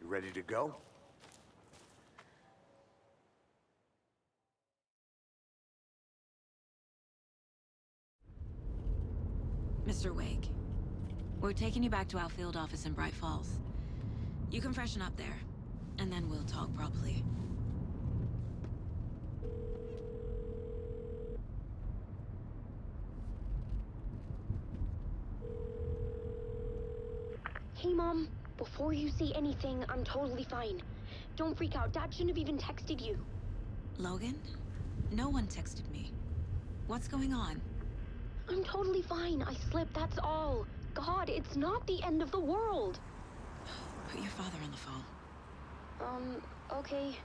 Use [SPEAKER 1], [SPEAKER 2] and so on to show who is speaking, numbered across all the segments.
[SPEAKER 1] You ready to go?
[SPEAKER 2] Mr. Wake, we're taking you back to our field office in Bright Falls. You can freshen up there, and then we'll talk properly.
[SPEAKER 3] Hey, Mom. Before you say anything, I'm totally fine. Don't freak out. Dad shouldn't have even texted you.
[SPEAKER 2] Logan? No one texted me. What's going on?
[SPEAKER 3] I'm totally fine. I slipped, that's all. God, it's not the end of the world.
[SPEAKER 2] Put your father on the phone.
[SPEAKER 3] Okay.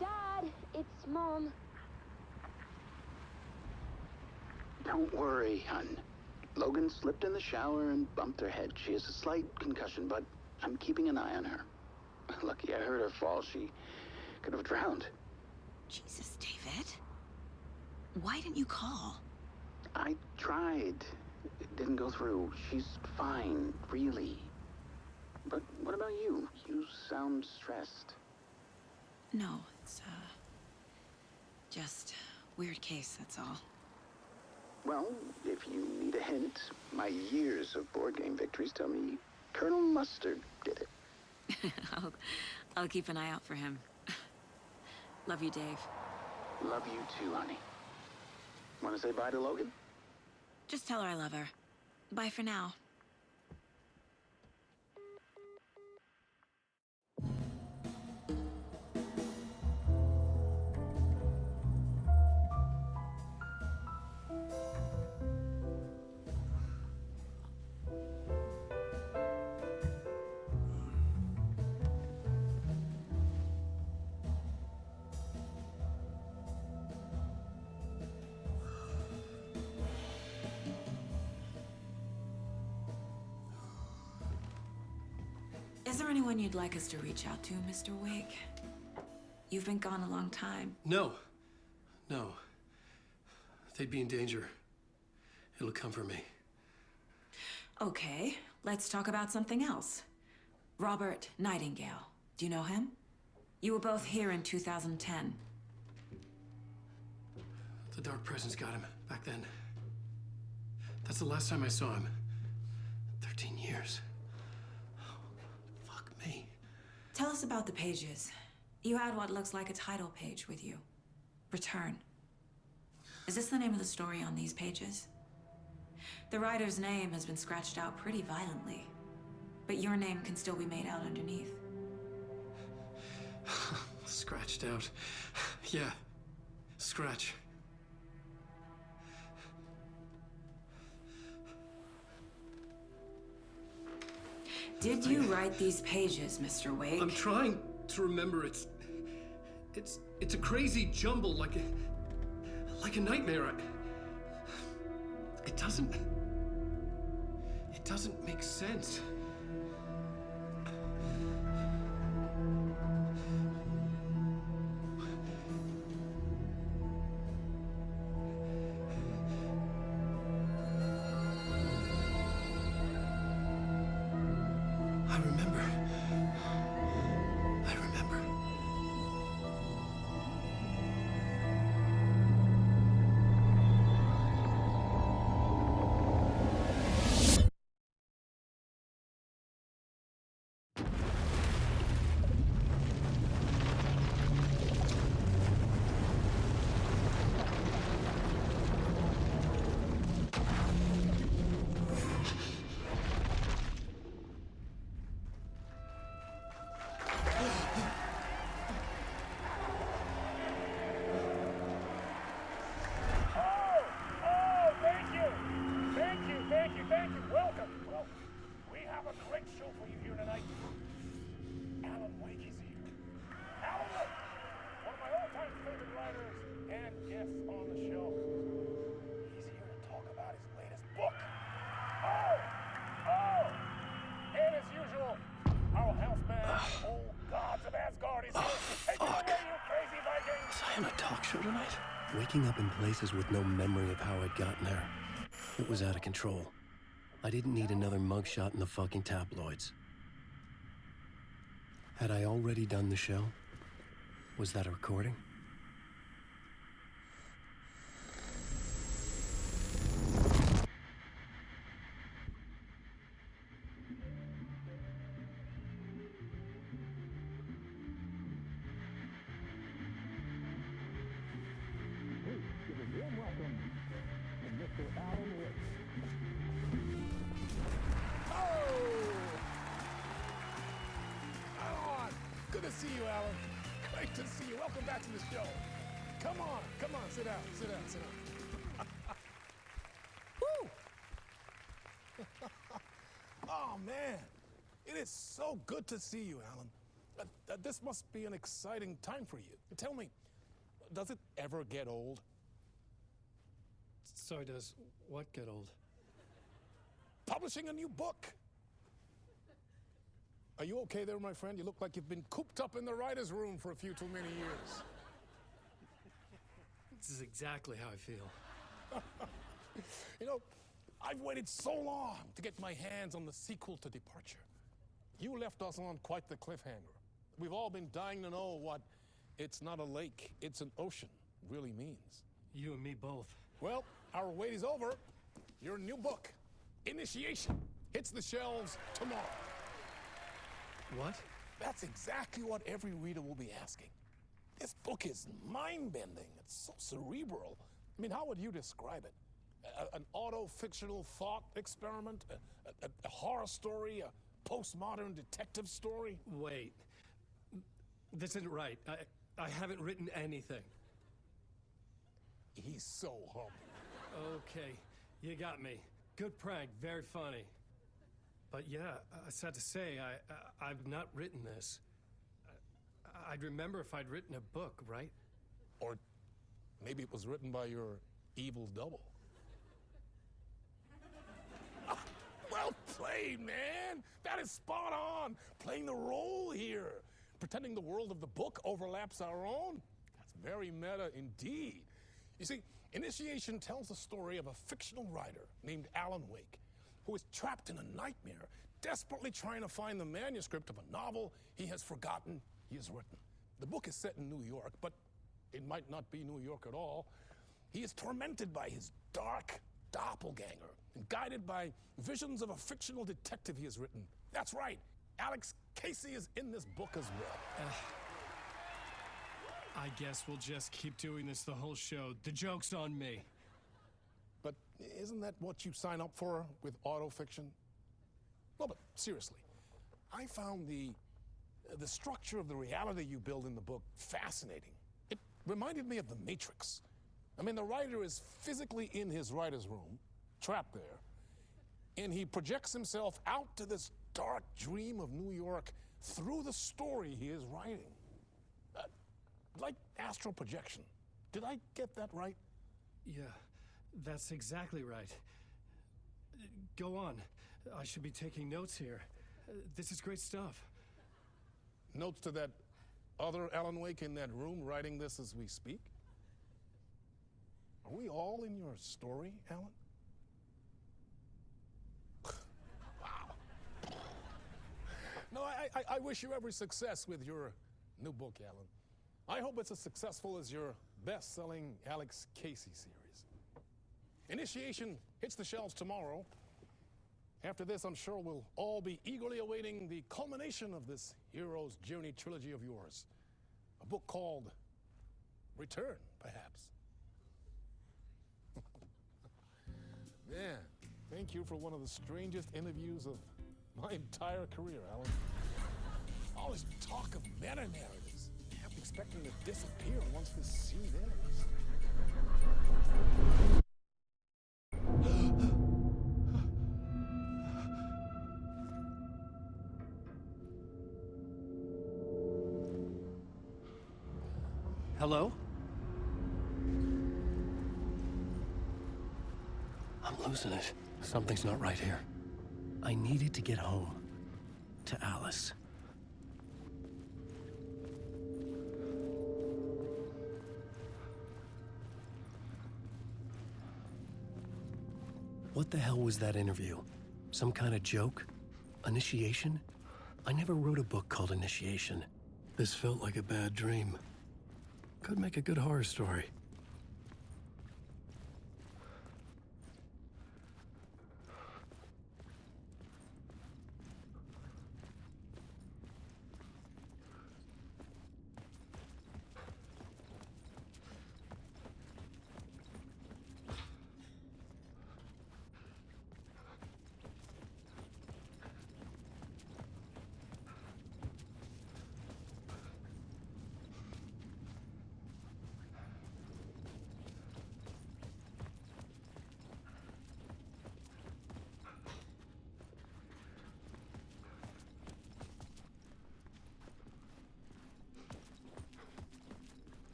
[SPEAKER 3] Dad, it's Mom.
[SPEAKER 4] Don't worry, hun. Logan slipped in the shower and bumped her head. She has a slight concussion, but I'm keeping an eye on her. Lucky I heard her fall. She could have drowned.
[SPEAKER 2] Jesus, David. Why didn't you call?
[SPEAKER 4] I tried. It didn't go through. She's fine, really. But what about you? You sound stressed.
[SPEAKER 2] No, it's, just weird case, that's all.
[SPEAKER 4] Well, if you need a hint, my years of board game victories tell me Colonel Mustard did it.
[SPEAKER 2] I'll keep an eye out for him. Love you, Dave.
[SPEAKER 4] Love you too, honey. Want to say bye to Logan?
[SPEAKER 2] Just tell her I love her. Bye for now. Is there anyone you'd like us to reach out to, Mr. Wake? You've been gone a long time.
[SPEAKER 5] No. No. They'd be in danger. It'll come for me.
[SPEAKER 2] Okay, let's talk about something else. Robert Nightingale. Do you know him? You were both here in 2010.
[SPEAKER 5] The Dark Presence got him back then. That's the last time I saw him. 13 years. Fuck me.
[SPEAKER 2] Tell us about the pages. You had what looks like a title page with you. Return. Is this the name of the story on these pages? The writer's name has been scratched out pretty violently, but your name can still be made out underneath.
[SPEAKER 5] Scratched out. Yeah. Scratch.
[SPEAKER 2] Did you write these pages, Mr. Wake?
[SPEAKER 5] I'm trying to remember. It's a crazy jumble, like a nightmare. It doesn't make sense. I remember.
[SPEAKER 6] Welcome. Well, we have a great show for you here tonight. Alan Wake is here. Alan Wake, one of my all-time favorite writers and guests on the show. He's here to talk about his latest book. And as usual, our house band, Old Gods of Asgard, is here. Take it away, you crazy Vikings!
[SPEAKER 5] Was I on a talk show tonight? Waking up in places with no memory of how I'd gotten there. It was out of control. I didn't need another mugshot in the fucking tabloids. Had I already done the show? Was that a recording?
[SPEAKER 6] Good to see you, Alan. Great to see you. Welcome back to the show. Come on, sit down. Woo! Oh, man. It is so good to see you, Alan. This must be an exciting time for you. Tell me, does it ever get old?
[SPEAKER 5] So does what get old?
[SPEAKER 6] Publishing a new book. Are you okay there, my friend? You look like you've been cooped up in the writer's room for a few too many years.
[SPEAKER 5] This is exactly how I feel.
[SPEAKER 6] You know, I've waited so long to get my hands on the sequel to Departure. You left us on quite the cliffhanger. We've all been dying to know what "it's not a lake, it's an ocean" really means.
[SPEAKER 5] You and me both.
[SPEAKER 6] Well, our wait is over. Your new book, Initiation, hits the shelves tomorrow.
[SPEAKER 5] What?
[SPEAKER 6] That's exactly what every reader will be asking. This book is mind-bending. It's so cerebral. I mean, how would you describe it? An auto-fictional thought experiment? A horror story? A postmodern detective story?
[SPEAKER 5] Wait. This isn't right. I haven't written anything.
[SPEAKER 6] He's so humble.
[SPEAKER 5] Okay, you got me. Good prank, very funny. But yeah, sad to say, I've not written this. I'd remember if I'd written a book, right?
[SPEAKER 6] Or maybe it was written by your evil double. Well played, man! That is spot on! Playing the role here. Pretending the world of the book overlaps our own. That's very meta indeed. You see, Initiation tells the story of a fictional writer named Alan Wake, who is trapped in a nightmare, desperately trying to find the manuscript of a novel he has forgotten he has written. The book is set in New York, but it might not be New York at all. He is tormented by his dark doppelganger and guided by visions of a fictional detective he has written. That's right, Alex Casey is in this book as well.
[SPEAKER 5] I guess we'll just keep doing this the whole show. The joke's on me.
[SPEAKER 6] But isn't that what you sign up for with autofiction? Well, but seriously, I found the structure of the reality you build in the book fascinating. It reminded me of The Matrix. I mean, the writer is physically in his writer's room, trapped there, and he projects himself out to this dark dream of New York through the story he is writing. Like astral projection. Did I get that right?
[SPEAKER 5] Yeah, that's exactly right. Go on. I should be taking notes here. This is great stuff.
[SPEAKER 6] Notes to that other Alan Wake in that room writing this as we speak? Are we all in your story, Alan? Wow. No, I wish you every success with your new book, Alan. I hope it's as successful as your best-selling Alex Casey series. Initiation hits the shelves tomorrow. After this, I'm sure we'll all be eagerly awaiting the culmination of this hero's journey trilogy of yours. A book called Return, perhaps. Man, thank you for one of the strangest interviews of my entire career, Alan. All this talk of meta-narratives. I'm expecting to disappear once this scene ends.
[SPEAKER 5] Hello? I'm losing it. Something's not right here. I needed to get home. To Alice. What the hell was that interview? Some kind of joke? Initiation? I never wrote a book called Initiation. This felt like a bad dream. Could make a good horror story.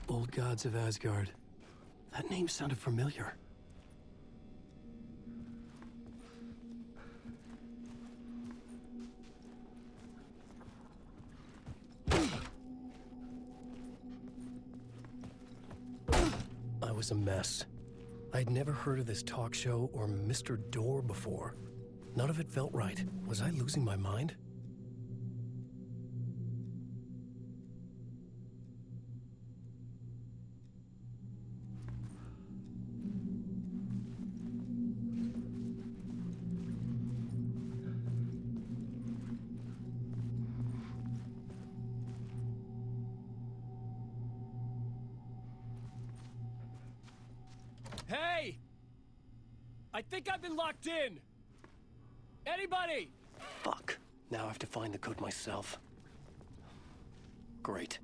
[SPEAKER 5] Old Gods of Asgard. That name sounded familiar. I was a mess. I'd never heard of this talk show or Mr. Door before. None of it felt right. Was I losing my mind? Hey! I think I've been locked in! Anybody? Fuck. Now I have to find the code myself. Great.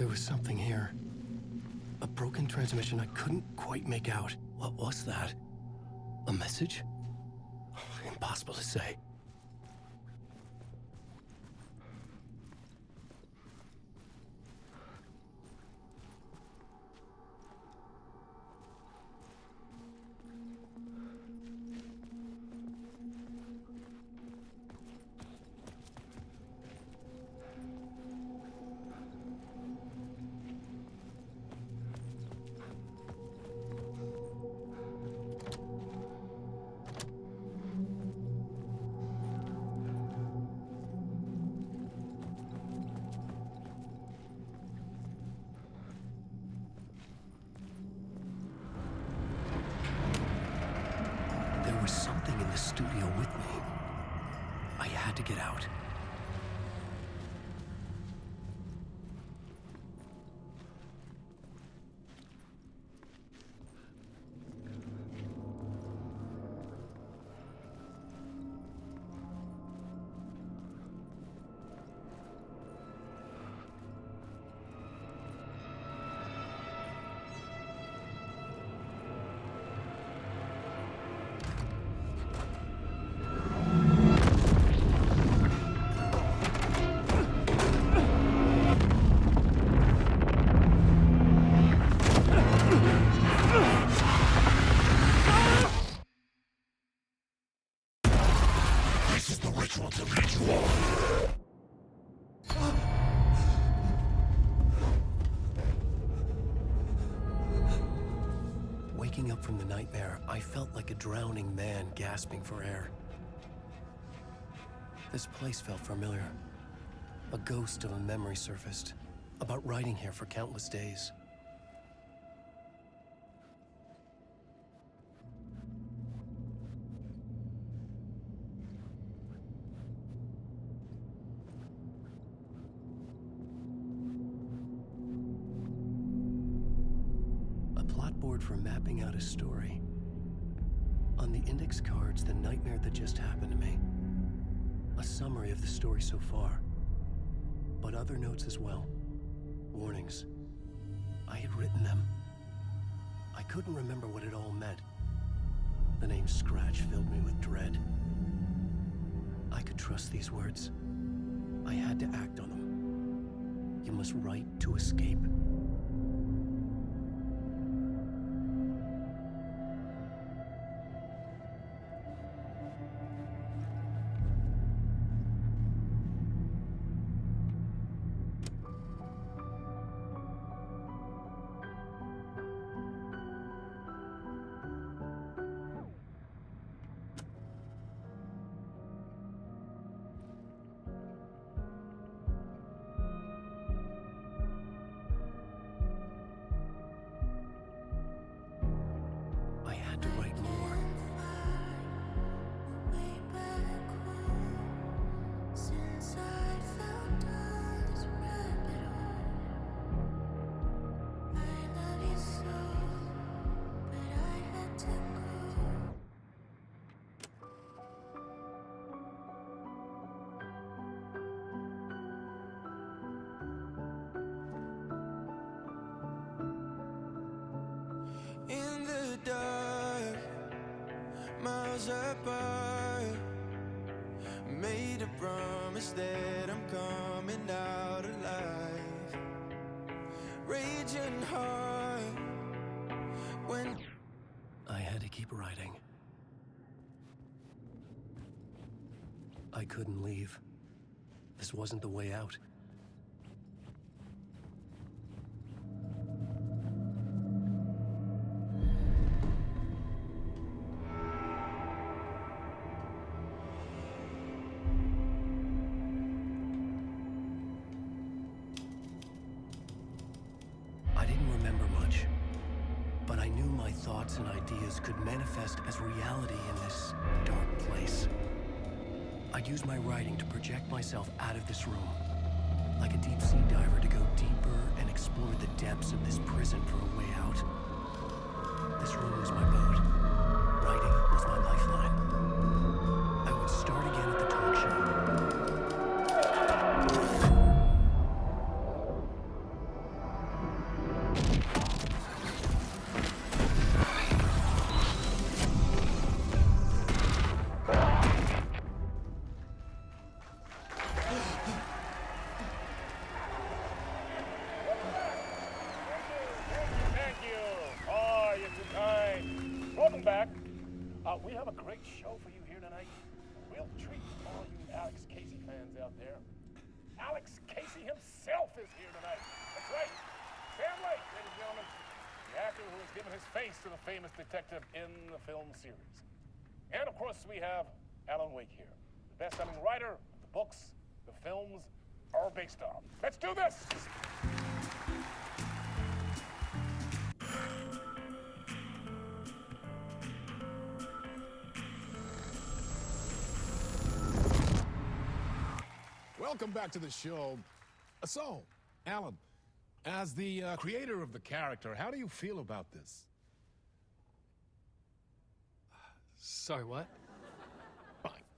[SPEAKER 1] There was something here. A broken transmission I couldn't quite make out. What was that? A message? Impossible to say. There was something in the studio with me. I had to get out. Waking up from the nightmare, I felt like a drowning man gasping for air. This place felt familiar. A ghost of a memory surfaced, about riding here for countless days. Board for mapping out a story. On the index cards, the nightmare that just happened to me. A summary of the story so far. But other notes as well. Warnings. I had written them. I couldn't remember what it all meant. The name Scratch filled me with dread. I could trust these words. I had to act on them. You must write to escape.
[SPEAKER 7] Miles apart, made a promise that I'm coming out alive. Raging hard when
[SPEAKER 1] I had to keep writing. I couldn't leave. This wasn't the way out. Thoughts and ideas could manifest as reality in this dark place. I'd use my writing to project myself out of this room, like a deep sea diver to go deeper and explore the depths of this prison for a way out. This room was my boat. Writing was my lifeline. I would start again at the talk show.
[SPEAKER 6] back. We have a great show for you here tonight. Real treat for all you Alex Casey fans out there. Alex Casey himself is here tonight. That's right. Sam Lake, ladies and gentlemen. The actor who has given his face to the famous detective in the film series. And of course, we have Alan Wake here, the best-selling writer of the books the films are based on. Let's do this!
[SPEAKER 8] Welcome back to the show. So, Alan, as the creator of the character, how do you feel about this?
[SPEAKER 5] Sorry, what?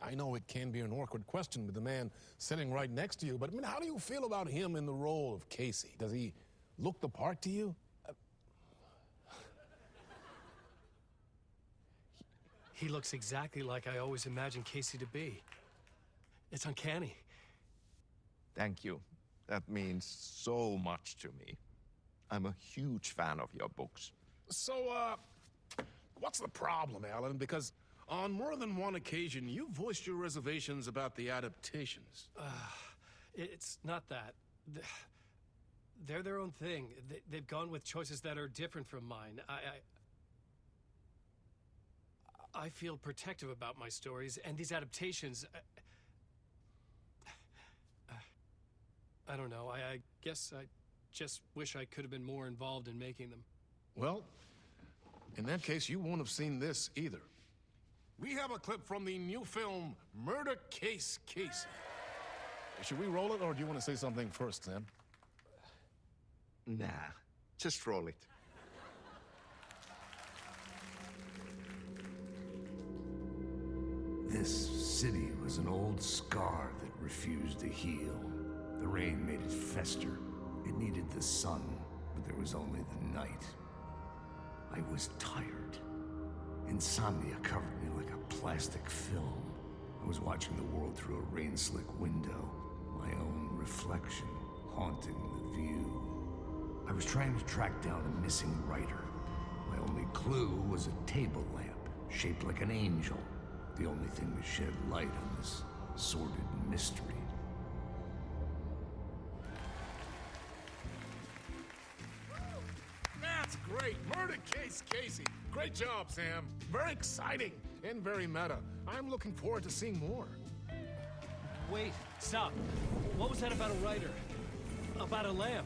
[SPEAKER 8] I know it can be an awkward question with the man sitting right next to you, but I mean, how do you feel about him in the role of Casey? Does he look the part to you?
[SPEAKER 5] He looks exactly like I always imagined Casey to be. It's uncanny.
[SPEAKER 9] Thank you. That means so much to me. I'm a huge fan of your books.
[SPEAKER 8] So, what's the problem, Alan? Because on more than one occasion, you voiced your reservations about the adaptations.
[SPEAKER 5] It's not that. They're their own thing. They've gone with choices that are different from mine. I feel protective about my stories, and these adaptations... I don't know. I guess I just wish I could have been more involved in making them.
[SPEAKER 8] Well, in that case, you won't have seen this either. We have a clip from the new film, Murder Case Casey. Should we roll it, or do you want to say something first, Sam?
[SPEAKER 9] Nah, just roll it.
[SPEAKER 10] This city was an old scar that refused to heal. The rain made it fester. It needed the sun, but there was only the night. I was tired. Insomnia covered me like a plastic film. I was watching the world through a rain-slick window, my own reflection haunting the view. I was trying to track down a missing writer. My only clue was a table lamp, shaped like an angel. The only thing that shed light on this sordid mystery.
[SPEAKER 8] That's great! Murder Case Casey! Great job, Sam. Very exciting and very meta. I'm looking forward to seeing more.
[SPEAKER 5] Wait, stop. What was that about a writer? About a lamp?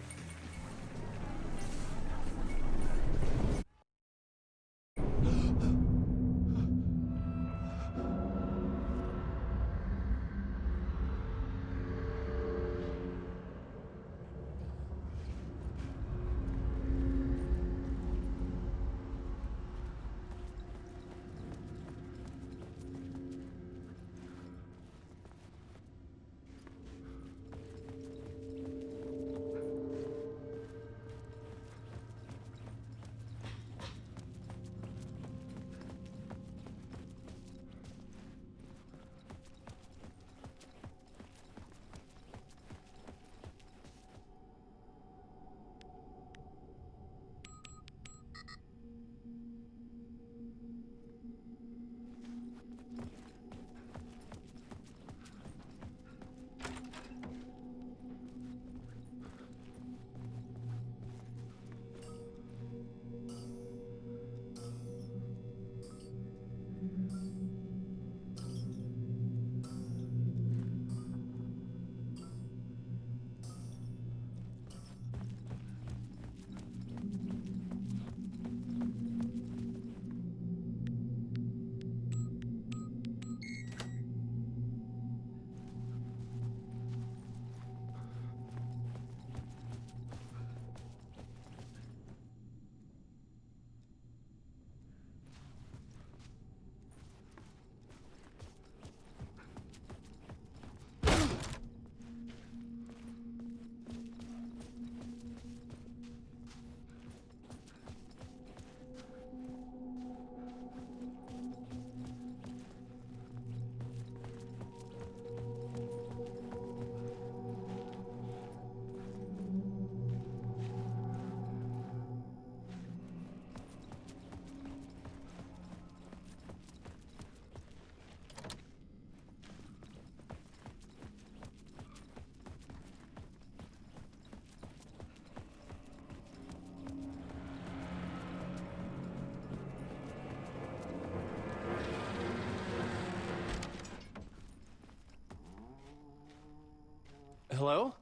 [SPEAKER 5] Hello?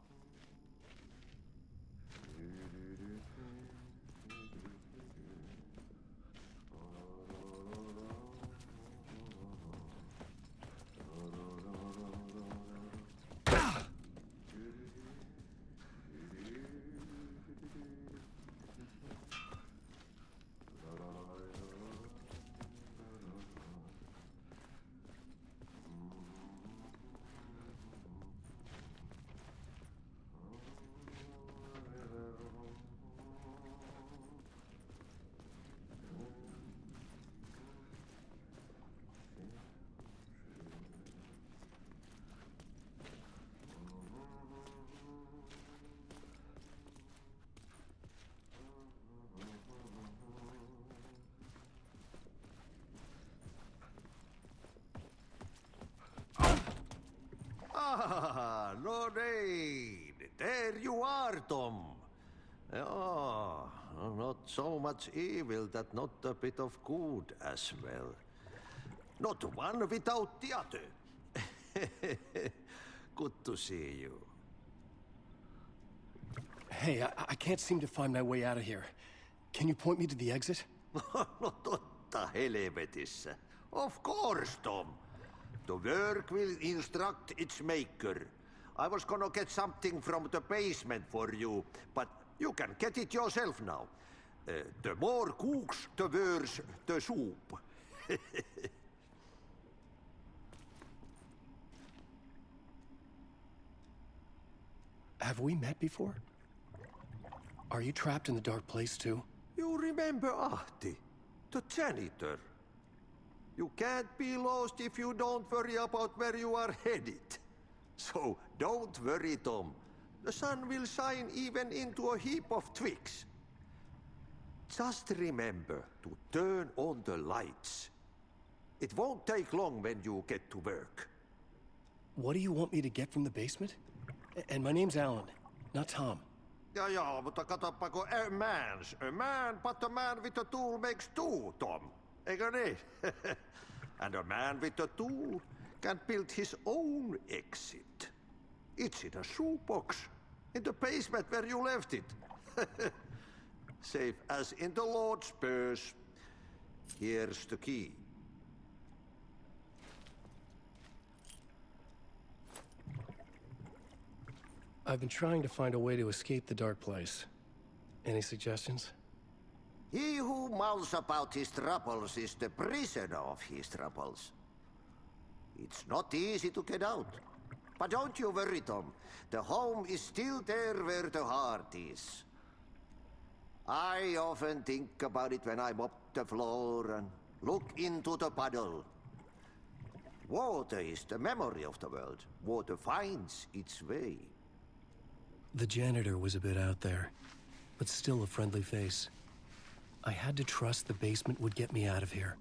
[SPEAKER 11] Ah, Lorraine! There you are, Tom. Oh, not so much evil that not a bit of good as well. Not one without the other. Good to see you.
[SPEAKER 1] Hey, I can't seem to find my way out of here. Can you point me to the exit?
[SPEAKER 11] No totta helvetissä. Of course, Tom. The work will instruct its maker. I was gonna get something from the basement for you, but you can get it yourself now. The more cooks, the worse the soup.
[SPEAKER 1] Have we met before? Are you trapped in the dark place too?
[SPEAKER 11] You remember Ahti, the janitor. You can't be lost if you don't worry about where you are headed. So don't worry, Tom. The sun will shine even into a heap of twigs. Just remember to turn on the lights. It won't take long when you get to work.
[SPEAKER 1] What do you want me to get from the basement? And my name's Alan, not Tom.
[SPEAKER 11] Ja, mutta katoppa, a man, but a man with a tool makes two, Tom. Eikö niin? And a man with a tool can build his own exit. It's in a shoebox, in the basement where you left it. Safe as in the Lord's purse. Here's the key.
[SPEAKER 1] I've been trying to find a way to escape the dark place. Any suggestions?
[SPEAKER 11] He who mouths about his troubles is the prisoner of his troubles. It's not easy to get out. But don't you worry, Tom. The home is still there where the heart is. I often think about it when I mop the floor and look into the puddle. Water is the memory of the world. Water finds its way.
[SPEAKER 1] The janitor was a bit out there, but still a friendly face. I had to trust the basement would get me out of here.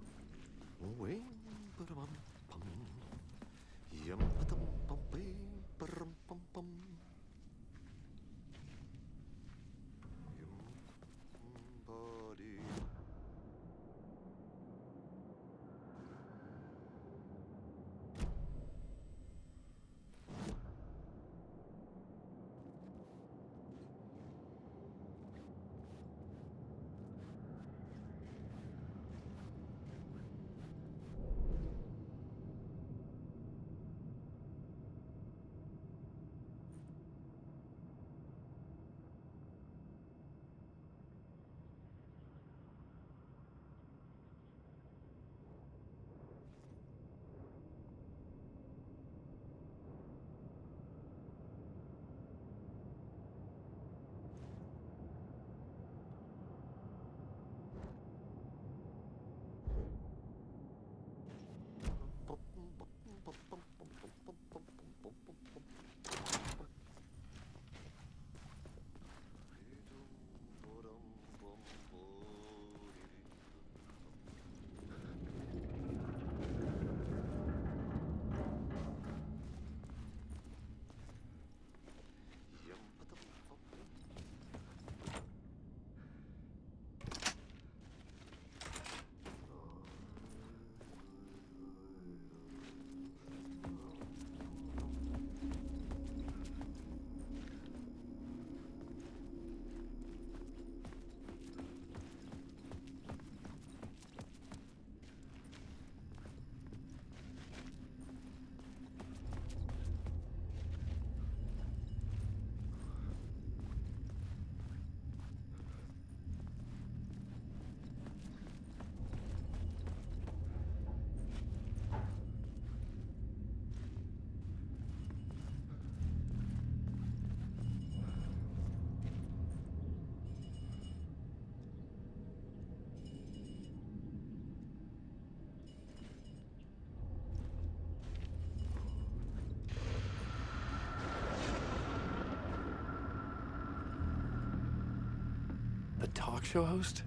[SPEAKER 5] talk show host?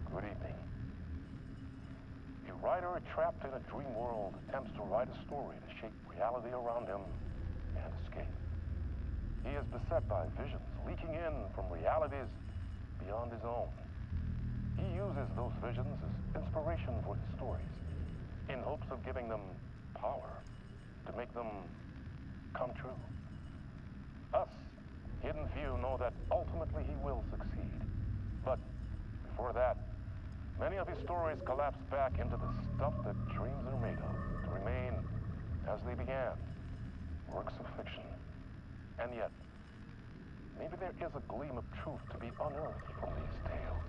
[SPEAKER 6] Good evening. A writer trapped in a dream world attempts to write a story to shape reality around him and escape. He is beset by visions leaking in from realities beyond his own. He uses those visions as inspiration for his stories, in hopes of giving them power to make them come true. Us, hidden few, know that ultimately he will succeed. But before that, many of his stories collapse back into the stuff that dreams are made of, to remain as they began, works of fiction. And yet, maybe there is a gleam of truth to be unearthed from these tales.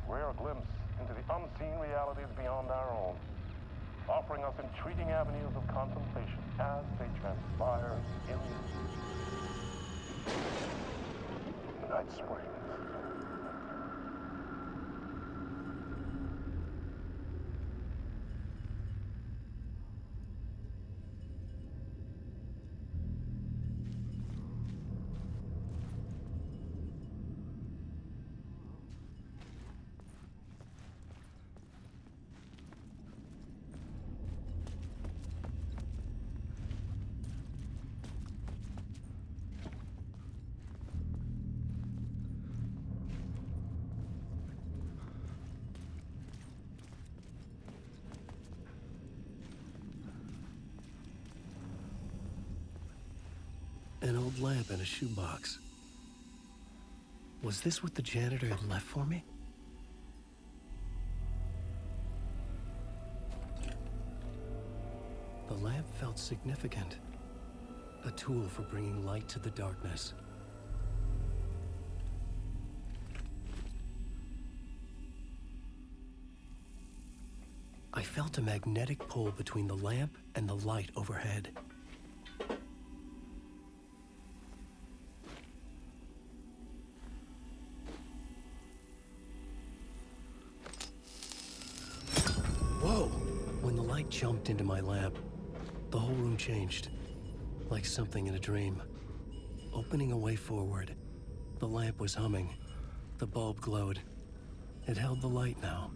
[SPEAKER 6] Rare glimpse into the unseen realities beyond our own, offering us intriguing avenues of contemplation as they transpire in Night Springs.
[SPEAKER 1] An old lamp in a shoebox. Was this what the janitor had left for me? The lamp felt significant. A tool for bringing light to the darkness. I felt a magnetic pull between the lamp and the light overhead. Whoa! When the light jumped into my lamp, the whole room changed, like something in a dream. Opening a way forward, the lamp was humming. The bulb glowed. It held the light now.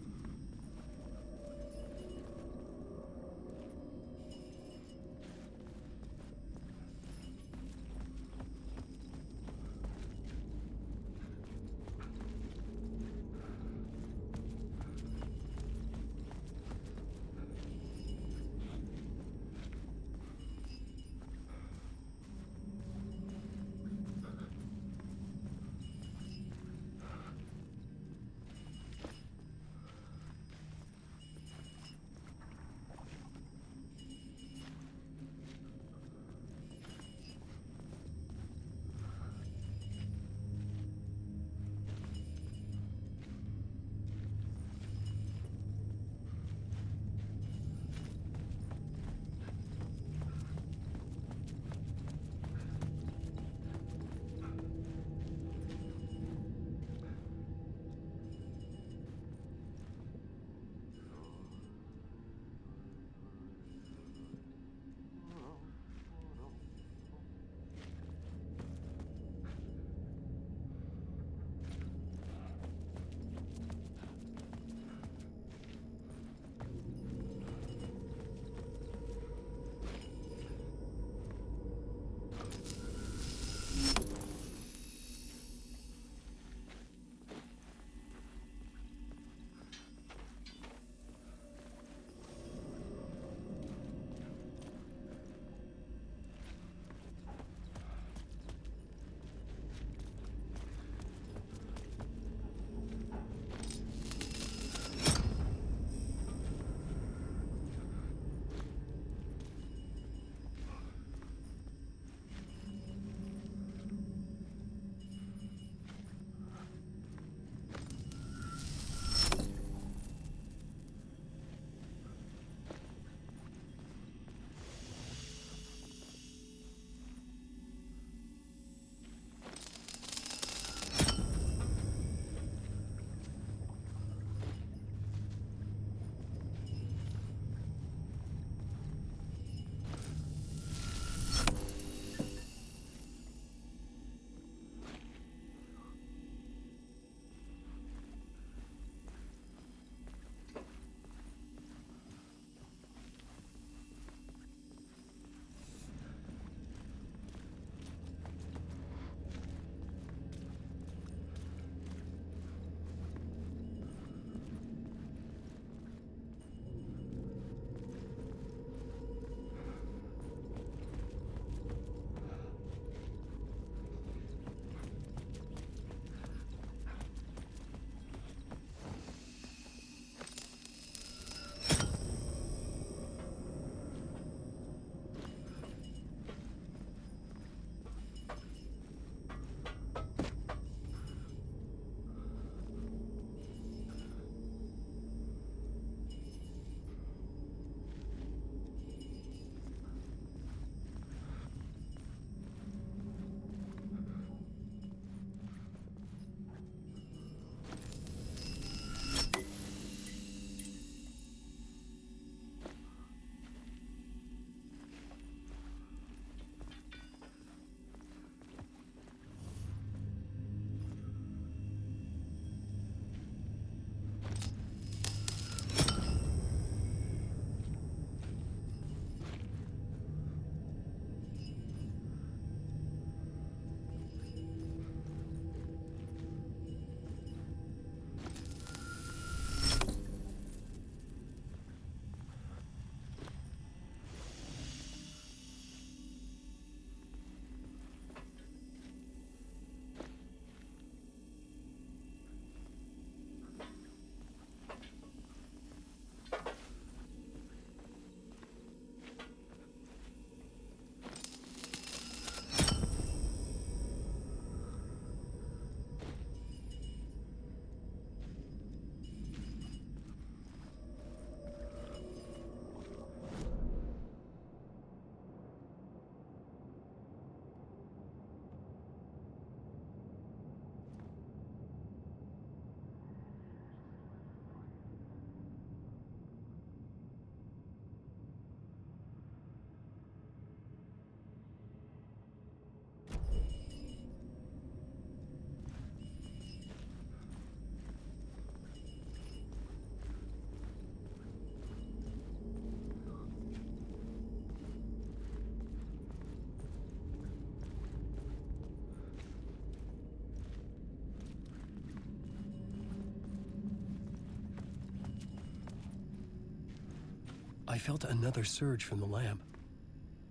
[SPEAKER 1] I felt another surge from the lamp.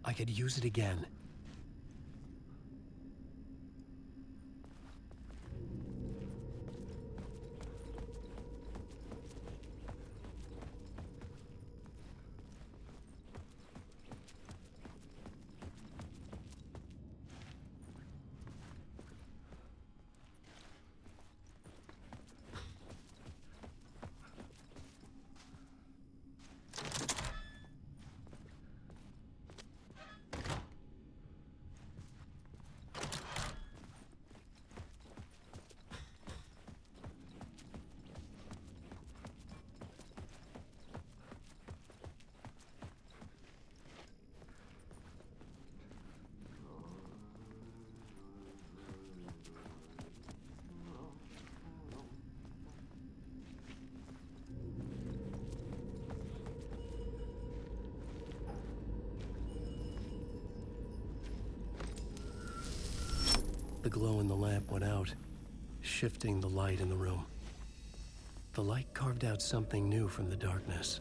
[SPEAKER 1] I could use it again. The glow in the lamp went out, shifting the light in the room. The light carved out something new from the darkness.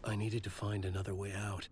[SPEAKER 1] I needed to find another way out.